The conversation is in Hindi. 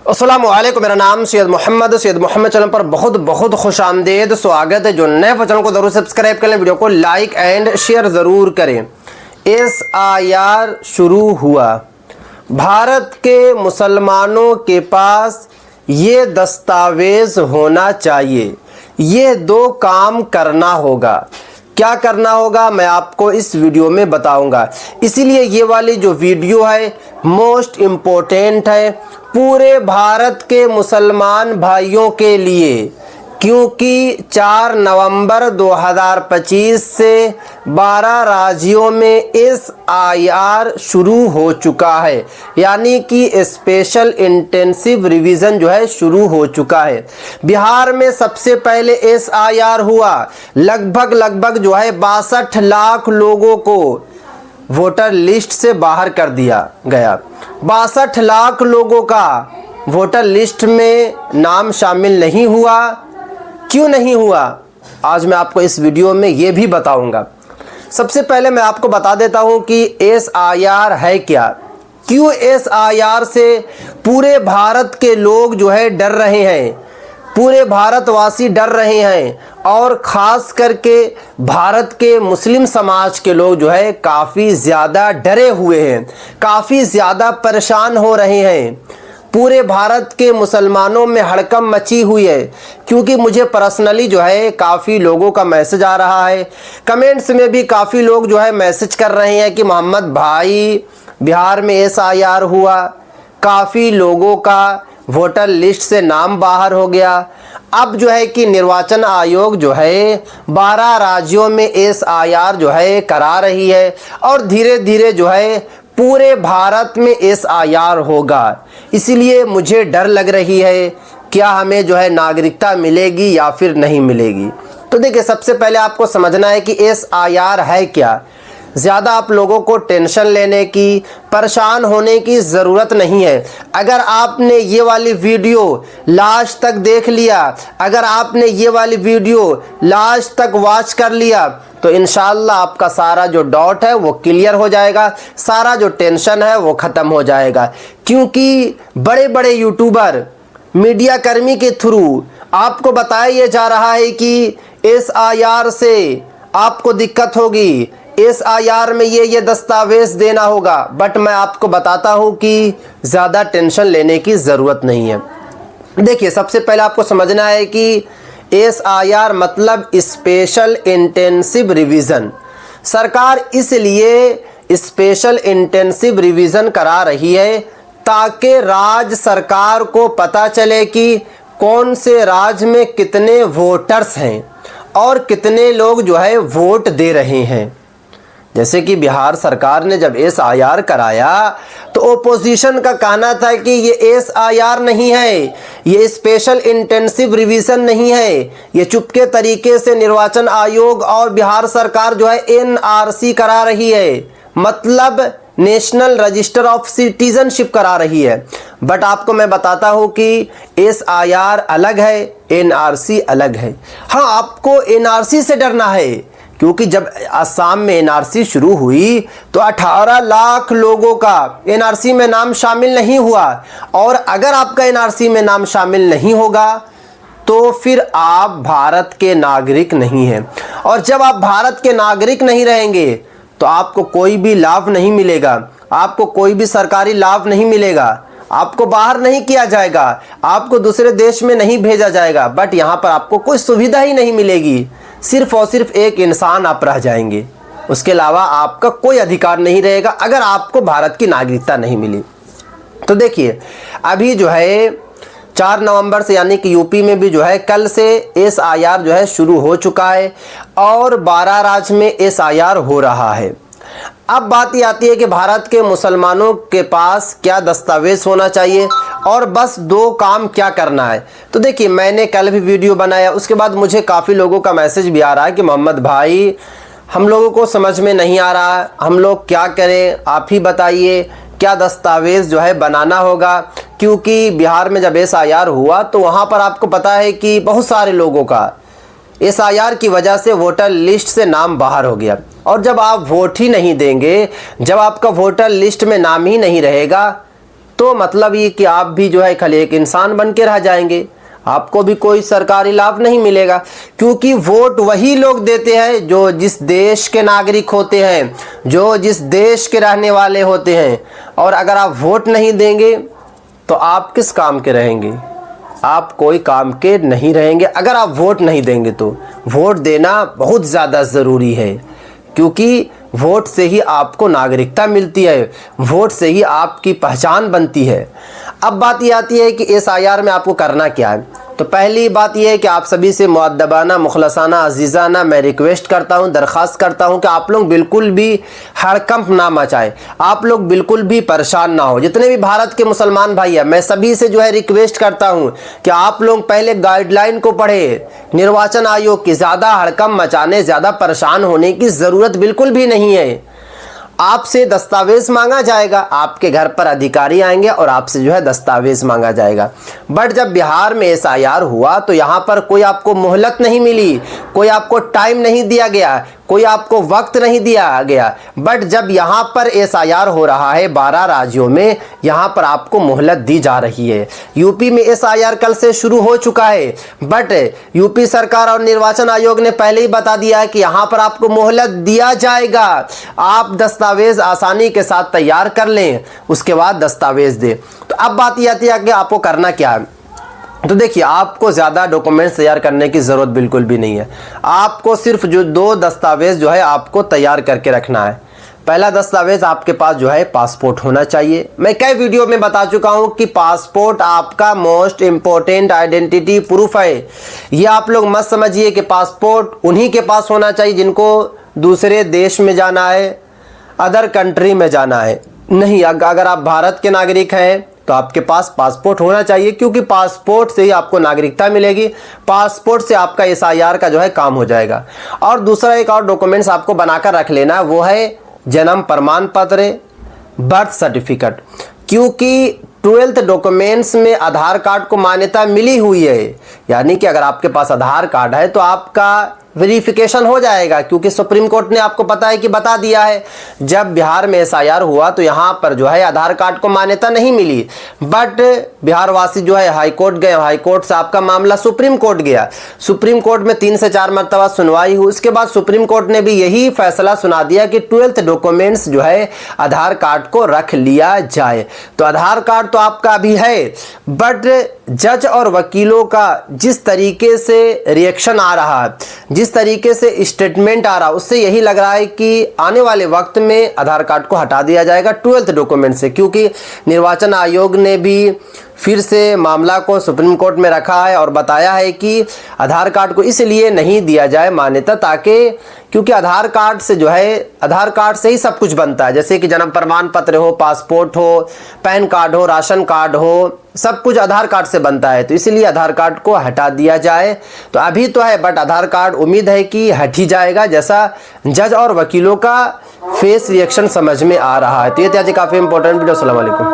अस्सलामुअलैकुम, मेरा नाम सैयद मोहम्मद चैनल पर बहुत बहुत खुश आमदेद स्वागत है। जो नए चैनल को ज़रूर सब्सक्राइब करें, वीडियो को लाइक एंड शेयर ज़रूर करें। SIR शुरू हुआ। भारत के मुसलमानों के पास ये दस्तावेज़ होना चाहिए। ये दो काम करना होगा। क्या करना होगा मैं आपको इस वीडियो में बताऊंगा। इसीलिए ये वाली जो वीडियो है मोस्ट इम्पोर्टेंट है पूरे भारत के मुसलमान भाइयों के लिए, क्योंकि 4 नवंबर 2025 से 12 राज्यों में SIR शुरू हो चुका है, यानी कि स्पेशल इंटेंसिव रिवीजन जो है शुरू हो चुका है। बिहार में सबसे पहले SIR हुआ। लगभग जो है 62 लाख लोगों को वोटर लिस्ट से बाहर कर दिया गया। 62 लाख लोगों का वोटर लिस्ट में नाम शामिल नहीं हुआ। क्यों नहीं हुआ, आज मैं आपको इस वीडियो में ये भी बताऊंगा। सबसे पहले मैं आपको बता देता हूं कि SIR है क्या, क्यों SIR से पूरे भारत के लोग जो है डर रहे हैं, पूरे भारतवासी डर रहे हैं, और ख़ास करके भारत के मुस्लिम समाज के लोग जो है काफ़ी ज़्यादा डरे हुए हैं, काफ़ी ज़्यादा परेशान हो रहे हैं। पूरे भारत के मुसलमानों में हड़कंप मची हुई है, क्योंकि मुझे पर्सनली जो है काफ़ी लोगों का मैसेज आ रहा है। कमेंट्स में भी काफ़ी लोग जो है मैसेज कर रहे हैं कि मोहम्मद भाई बिहार में SIR हुआ, काफ़ी लोगों का वोटर लिस्ट से नाम बाहर हो गया। अब जो है कि निर्वाचन आयोग जो है 12 राज्यों में SIR जो है करा रही है, और धीरे धीरे जो है पूरे भारत में SIR होगा। इसलिए मुझे डर लग रही है, क्या हमें जो है नागरिकता मिलेगी या फिर नहीं मिलेगी। तो देखिए, सबसे पहले आपको समझना है कि SIR है क्या। ज़्यादा आप लोगों को टेंशन लेने की, परेशान होने की ज़रूरत नहीं है। अगर आपने ये वाली वीडियो लास्ट तक देख लिया, अगर आपने ये वाली वीडियो लास्ट तक वॉच कर लिया, तो इंशाल्लाह आपका सारा जो डाउट है वो क्लियर हो जाएगा, सारा जो टेंशन है वो ख़त्म हो जाएगा। क्योंकि बड़े बड़े यूट्यूबर, मीडिया कर्मी के थ्रू आपको बताया जा रहा है कि SIR से आपको दिक्कत होगी, SIR में ये दस्तावेज़ देना होगा। बट मैं आपको बताता हूँ कि ज़्यादा टेंशन लेने की ज़रूरत नहीं है। देखिए, सबसे पहले आपको समझना है कि SIR मतलब स्पेशल इंटेंसिव रिवीजन। सरकार इसलिए स्पेशल इंटेंसिव रिवीजन करा रही है ताकि राज्य सरकार को पता चले कि कौन से राज्य में कितने वोटर्स हैं और कितने लोग जो है वोट दे रहे हैं। जैसे कि बिहार सरकार ने जब SIR कराया तो ओपोजिशन का कहना था कि ये SIR नहीं है, ये स्पेशल इंटेंसिव रिवीजन नहीं है, ये चुपके तरीके से निर्वाचन आयोग और बिहार सरकार जो है NRC करा रही है, मतलब नेशनल रजिस्टर ऑफ सिटीजनशिप करा रही है। बट आपको मैं बताता हूँ कि SIR अलग है, NRC अलग है। हाँ, आपको NRC से डरना है, क्योंकि जब असम में NRC शुरू हुई तो 18 लाख लोगों का NRC में नाम शामिल नहीं हुआ, और अगर आपका NRC में नाम शामिल नहीं होगा तो फिर आप भारत के नागरिक नहीं हैं, और जब आप भारत के नागरिक नहीं रहेंगे तो आपको कोई भी लाभ नहीं मिलेगा, आपको कोई भी सरकारी लाभ नहीं मिलेगा, आपको बाहर नहीं किया जाएगा, आपको दूसरे देश में नहीं भेजा जाएगा। बट यहाँ पर आपको कोई सुविधा ही नहीं मिलेगी, सिर्फ और सिर्फ एक इंसान आप रह जाएंगे, उसके अलावा आपका कोई अधिकार नहीं रहेगा अगर आपको भारत की नागरिकता नहीं मिली। तो देखिए, अभी जो है 4 नवंबर से, यानी कि यूपी में भी जो है कल से SIR जो है शुरू हो चुका है, और 12 राज्य में SIR हो रहा है। अब बात ये आती है कि भारत के मुसलमानों के पास क्या दस्तावेज़ होना चाहिए और बस 2 काम क्या करना है। तो देखिए, मैंने कल भी वीडियो बनाया, उसके बाद मुझे काफ़ी लोगों का मैसेज भी आ रहा है कि मोहम्मद भाई हम लोगों को समझ में नहीं आ रहा, हम लोग क्या करें, आप ही बताइए क्या दस्तावेज़ जो है बनाना होगा। क्योंकि बिहार में जब SIR हुआ तो वहाँ पर आपको पता है कि बहुत सारे लोगों का SIR की वजह से वोटर लिस्ट से नाम बाहर हो गया, और जब आप वोट ही नहीं देंगे, जब आपका वोटर लिस्ट में नाम ही नहीं रहेगा, तो मतलब ये कि आप भी जो है खाली एक इंसान बन के रह जाएंगे, आपको भी कोई सरकारी लाभ नहीं मिलेगा। क्योंकि वोट वही लोग देते हैं जो जिस देश के नागरिक होते हैं, जो जिस देश के रहने वाले होते हैं। और अगर आप वोट नहीं देंगे तो आप किस काम के रहेंगे? आप कोई काम के नहीं रहेंगे अगर आप वोट नहीं देंगे। तो वोट देना बहुत ज़्यादा ज़रूरी है, क्योंकि वोट से ही आपको नागरिकता मिलती है, वोट से ही आपकी पहचान बनती है। अब बात ये आती है कि SIR में आपको करना क्या है। तो पहली बात यह है कि आप सभी से मुअद्दबाना, मुखलसाना, अजीज़ाना मैं रिक्वेस्ट करता हूं, दरख्वास्त करता हूं कि आप लोग बिल्कुल भी हड़कंप ना मचाएं, आप लोग बिल्कुल भी परेशान ना हो। जितने भी भारत के मुसलमान भाई हैं, मैं सभी से जो है रिक्वेस्ट करता हूं कि आप लोग पहले गाइडलाइन को पढ़े, निर्वाचन आयोग की। ज़्यादा हड़कंप मचाने, ज़्यादा परेशान होने की ज़रूरत बिल्कुल भी नहीं है। आपसे दस्तावेज मांगा जाएगा, आपके घर पर अधिकारी आएंगे और आपसे जो है दस्तावेज मांगा जाएगा। बट जब बिहार में SIR हुआ तो यहाँ पर कोई आपको मोहलत नहीं मिली, कोई आपको टाइम नहीं दिया गया, कोई आपको वक्त नहीं दिया गया। बट जब यहाँ पर SIR हो रहा है 12 राज्यों में, यहाँ पर आपको मोहलत दी जा रही है। यूपी में SIR कल से शुरू हो चुका है, बट यूपी सरकार और निर्वाचन आयोग ने पहले ही बता दिया है कि यहाँ पर आपको मोहलत दिया जाएगा। आप दस्तावेज आसानी के साथ तैयार कर लें, उसके बाद दस्तावेज दें। तो अब बात यह आती है कि आपको करना क्या है। तो देखिए, आपको ज़्यादा डॉक्यूमेंट्स तैयार करने की ज़रूरत बिल्कुल भी नहीं है। आपको सिर्फ जो 2 दस्तावेज़ जो है आपको तैयार करके रखना है। पहला दस्तावेज़ आपके पास जो है पासपोर्ट होना चाहिए। मैं कई वीडियो में बता चुका हूं कि पासपोर्ट आपका मोस्ट इम्पोर्टेंट आइडेंटिटी प्रूफ है। ये आप लोग मत समझिए कि पासपोर्ट उन्हीं के पास होना चाहिए जिनको दूसरे देश में जाना है, अदर कंट्री में जाना है। नहीं, अगर आप भारत के नागरिक हैं तो आपके पास पासपोर्ट होना चाहिए, क्योंकि पासपोर्ट से ही आपको नागरिकता मिलेगी, पासपोर्ट से आपका SIR का जो है काम हो जाएगा। और दूसरा एक और डॉक्यूमेंट्स आपको बनाकर रख लेना, वो है जन्म प्रमाण पत्र, बर्थ सर्टिफिकेट। क्योंकि 12th डॉक्यूमेंट्स में आधार कार्ड को मान्यता मिली हुई है, यानी कि अगर आपके पास आधार कार्ड है तो आपका वेरिफिकेशन हो जाएगा। क्योंकि सुप्रीम कोर्ट ने आपको पता है कि बता दिया है, जब बिहार में SIR हुआ तो यहाँ पर जो है आधार कार्ड को मान्यता नहीं मिली। बट बिहार वासी जो है हाई कोर्ट गए, हाई कोर्ट से आपका मामला सुप्रीम कोर्ट गया, सुप्रीम कोर्ट में 3 से 4 मरतबा सुनवाई हुई। उसके बाद सुप्रीम कोर्ट ने भी यही फैसला सुना दिया कि 12th डॉक्यूमेंट्स जो है आधार कार्ड को रख लिया जाए। तो आधार कार्ड तो आपका अभी है, बट जज और वकीलों का जिस तरीके से रिएक्शन आ रहा है, जिस तरीके से स्टेटमेंट आ रहा, उससे यही लग रहा है कि आने वाले वक्त में आधार कार्ड को हटा दिया जाएगा 12th डॉक्यूमेंट से। क्योंकि निर्वाचन आयोग ने भी फिर से मामला को सुप्रीम कोर्ट में रखा है और बताया है कि आधार कार्ड को इसलिए नहीं दिया जाए मान्यता, ताकि क्योंकि आधार कार्ड से जो है, आधार कार्ड से ही सब कुछ बनता है। जैसे कि जन्म प्रमाण पत्र हो, पासपोर्ट हो, पैन कार्ड हो, राशन कार्ड हो, सब कुछ आधार कार्ड से बनता है। तो इसलिए आधार कार्ड को हटा दिया जाए। तो अभी तो है, बट आधार कार्ड उम्मीद है कि हट ही जाएगा, जैसा जज और वकीलों का फेस रिएक्शन समझ में आ रहा है। तो ये आज काफ़ी इंपॉर्टेंट वीडियो। अस्सलाम वालेकुम।